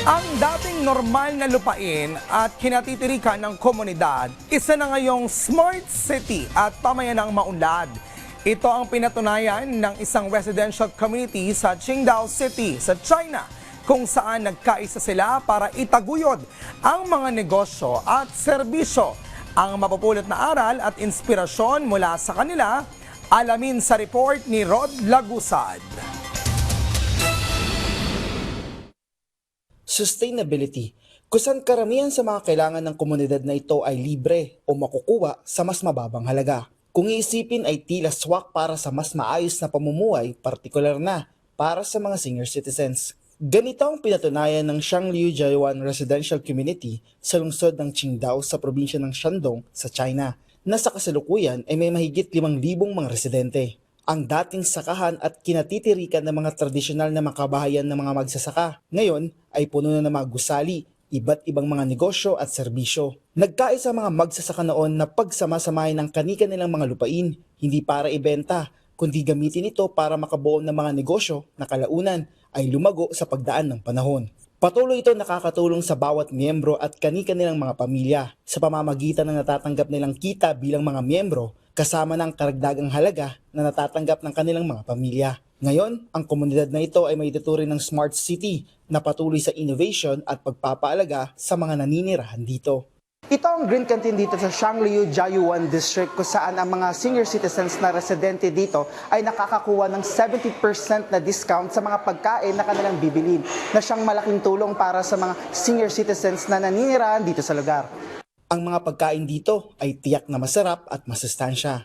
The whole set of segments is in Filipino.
Ang dating normal na lupain at kinatitirikan ng komunidad, isa na ngayong smart city at pamayanang maunlad. Ito ang pinatunayan ng isang residential community sa Qingdao City sa China, kung saan nagkaisa sila para itaguyod ang mga negosyo at serbisyo. Ang mapupulot na aral at inspirasyon mula sa kanila, alamin sa report ni Rod Lagusad. Sustainability, kung saan karamihan sa mga kailangan ng komunidad na ito ay libre o makukuha sa mas mababang halaga. Kung iisipin ay tila swak para sa mas maayos na pamumuhay, partikular na para sa mga senior citizens. Ganito ang pinatunayan ng Shangliu Jiayuan Residential Community sa lungsod ng Qingdao sa probinsya ng Shandong sa China, na sa kasalukuyan ay may mahigit 5,000 mga residente. Ang dating sakahan at kinatitirikan ng mga tradisyonal na makabahayan ng mga magsasaka, ngayon ay puno na ng mga gusali, iba't ibang mga negosyo at serbisyo. Nagkaisa mga magsasaka noon na pagsama-samahin ng kani-kanilang mga lupain, hindi para ibenta, kundi gamitin ito para makabuo ng mga negosyo na kalaunan ay lumago sa pagdaan ng panahon. Patuloy ito nakakatulong sa bawat miyembro at kani-kanilang mga pamilya sa pamamagitan ng natatanggap nilang kita bilang mga miyembro, kasama ng karagdagang halaga na natatanggap ng kanilang mga pamilya. Ngayon, ang komunidad na ito ay may tuturing ng smart city na patuloy sa innovation at pagpapaalaga sa mga naninirahan dito. Ito ang Green Canteen dito sa Shangliu Jiayuan District, kung saan ang mga senior citizens na residente dito ay nakakakuha ng 70% na discount sa mga pagkain na kanilang bibilin, na siyang malaking tulong para sa mga senior citizens na naninirahan dito sa lugar. Ang mga pagkain dito ay tiyak na masarap at masustansya.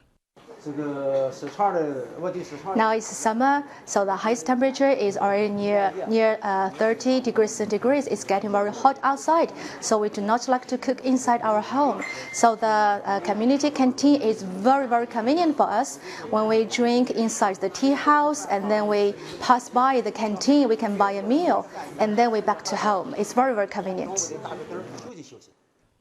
Now it's summer, so the highest temperature is already near 30 degrees centigrade. It's getting very hot outside, so we do not like to cook inside our home. So the community canteen is very convenient for us. When we drink inside the tea house and then we pass by the canteen, we can buy a meal and then we back to home. It's very convenient.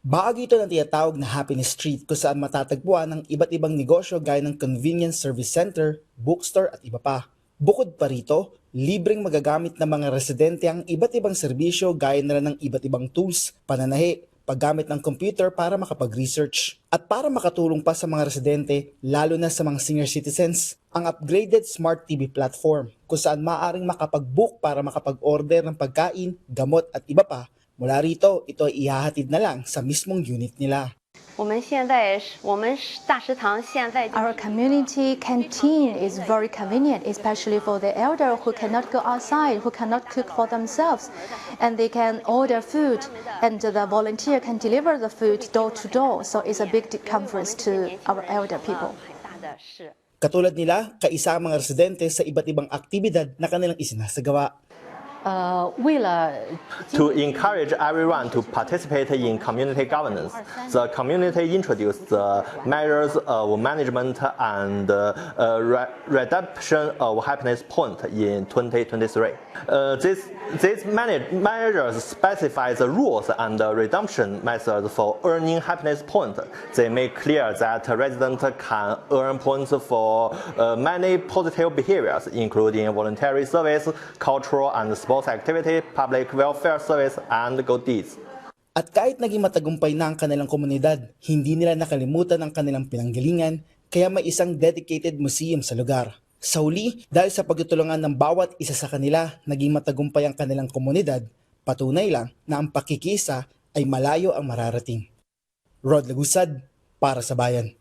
Bahagi ito ng tinatawag na Happiness Street, kung saan matatagpuan ng iba't ibang negosyo gaya ng convenience service center, bookstore at iba pa. Bukod pa rito, libreng magagamit ng mga residente ang iba't ibang serbisyo gaya na ng iba't ibang tools, pananahi, paggamit ng computer para makapag-research. At para makatulong pa sa mga residente, lalo na sa mga senior citizens, ang upgraded Smart TV platform, kung saan maaaring makapag-book para makapag-order ng pagkain, gamot at iba pa. Mula rito, ito ay ihahatid na lang sa mismong unit nila. Our community canteen is very convenient, especially for the elder who cannot go outside, who cannot cook for themselves, and they can order food, and the volunteer can deliver the food door to door. So it's a big comfort to our elder people. Katulad nila, kaisa ang mga residente sa iba't ibang aktibidad na kanilang isinasagawa. To encourage everyone to participate in community governance, the community introduced the measures of management and redemption of happiness point in 2023. These measures specify the rules and redemption methods for earning happiness point. They make clear that residents can earn points for many positive behaviors, including voluntary service, cultural and sports activity, public welfare service, and good deeds. At kahit naging matagumpay na ang kanilang komunidad, hindi nila nakalimutan ang kanilang pinanggalingan, kaya may isang dedicated museum sa lugar. Sa huli, dahil sa pagtutulungan ng bawat isa sa kanila, naging matagumpay ang kanilang komunidad, patunay lang na ang pakikisa ay malayo ang mararating. Rod Lagusad, para sa Bayan.